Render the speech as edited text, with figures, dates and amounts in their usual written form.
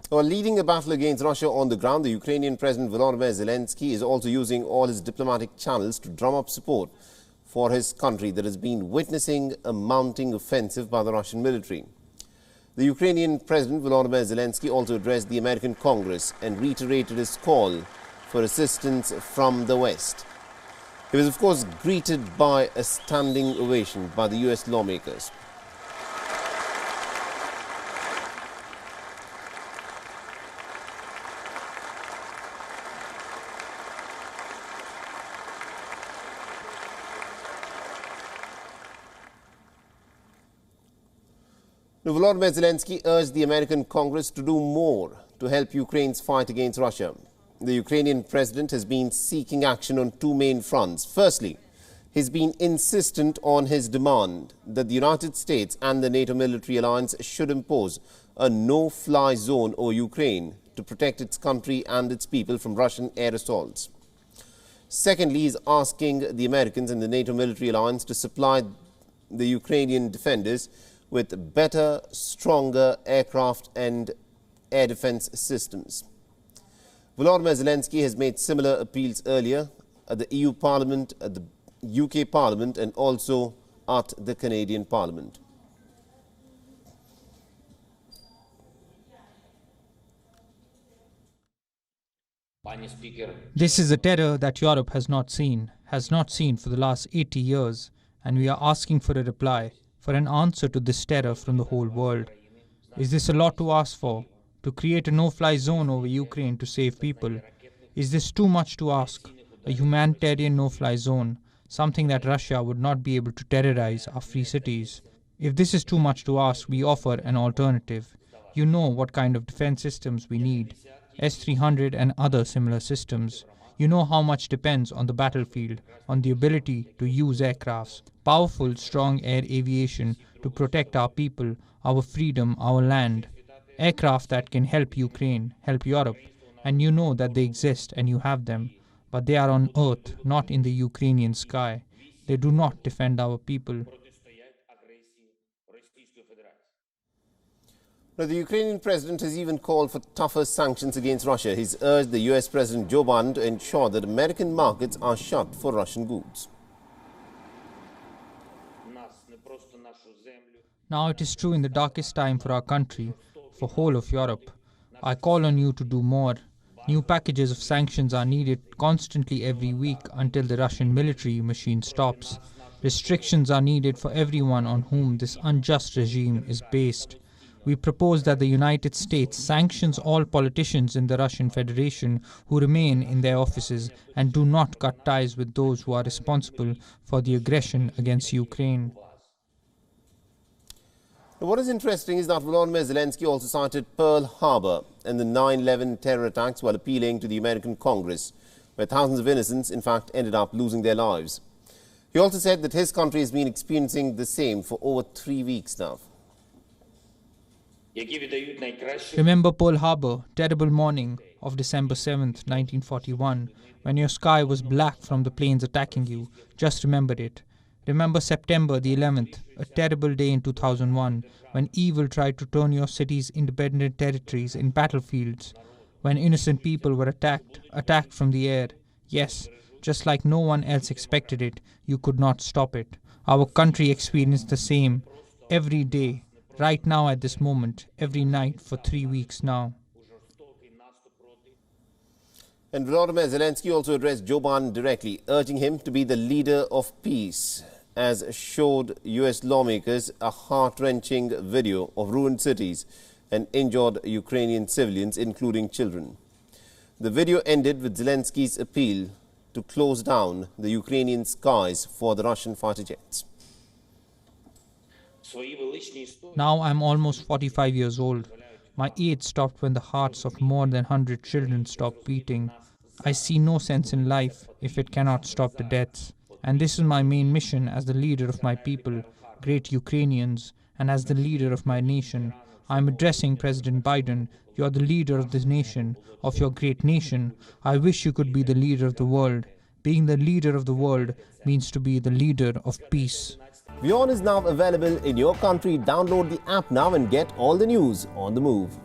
While leading the battle against Russia on the ground, the Ukrainian President Volodymyr Zelenskyy is also using all his diplomatic channels to drum up support for his country that has been witnessing a mounting offensive by the Russian military. The Ukrainian President Volodymyr Zelenskyy also addressed the American Congress and reiterated his call for assistance from the West. He was, of course, greeted by a standing ovation by the US lawmakers. Volodymyr Zelenskyy urged the American Congress to do more to help Ukraine's fight against Russia. The Ukrainian president has been seeking action on two main fronts. Firstly, he's been insistent on his demand that the United States and the NATO military alliance should impose a no-fly zone over Ukraine to protect its country and its people from Russian air assaults. Secondly, he's asking the Americans and the NATO military alliance to supply the Ukrainian defenders with better, stronger aircraft and air defense systems. Volodymyr Zelenskyy has made similar appeals earlier at the EU Parliament, at the UK Parliament and also at the Canadian Parliament. This is a terror that Europe has not seen for the last 80 years, and we are asking for a reply, for an answer to this terror from the whole world. Is this a lot to ask for? To create a no-fly zone over Ukraine to save people? Is this too much to ask? A humanitarian no-fly zone, something that Russia would not be able to terrorize our free cities. If this is too much to ask, we offer an alternative. You know what kind of defense systems we need. S-300 and other similar systems. You know how much depends on the battlefield, on the ability to use aircrafts, powerful, strong air aviation to protect our people, our freedom, our land. Aircraft that can help Ukraine, help Europe, and you know that they exist and you have them. But they are on earth, not in the Ukrainian sky. They do not defend our people. Now, the Ukrainian president has even called for tougher sanctions against Russia. He's urged the US President Joe Biden to ensure that American markets are shut for Russian goods. Now it is true in the darkest time for our country, for whole of Europe. I call on you to do more. New packages of sanctions are needed constantly every week until the Russian military machine stops. Restrictions are needed for everyone on whom this unjust regime is based. We propose that the United States sanctions all politicians in the Russian Federation who remain in their offices and do not cut ties with those who are responsible for the aggression against Ukraine. What is interesting is that Volodymyr Zelenskyy also cited Pearl Harbor and the 9/11 terror attacks while appealing to the American Congress, where thousands of innocents, in fact, ended up losing their lives. He also said that his country has been experiencing the same for over 3 weeks now. Remember Pearl Harbor, terrible morning of December 7th, 1941, when your sky was black from the planes attacking you. Just remember it. Remember September the 11th, a terrible day in 2001, when evil tried to turn your city's independent territories in battlefields, when innocent people were attacked from the air. Yes, just like no one else expected it, you could not stop it. Our country experienced the same every day, right now at this moment, every night for 3 weeks now. And Volodymyr Zelenskyy also addressed Joe Biden directly, urging him to be the leader of peace, as showed US lawmakers a heart-wrenching video of ruined cities and injured Ukrainian civilians, including children. The video ended with Zelensky's appeal to close down the Ukrainian skies for the Russian fighter jets. Now I'm almost 45 years old. My age stopped when the hearts of more than 100 children stopped beating. I see no sense in life if it cannot stop the deaths. And this is my main mission as the leader of my people, great Ukrainians, and as the leader of my nation. I am addressing President Biden. You are the leader of this nation, of your great nation. I wish you could be the leader of the world. Being the leader of the world means to be the leader of peace. WION is now available in your country. Download the app now and get all the news on the move.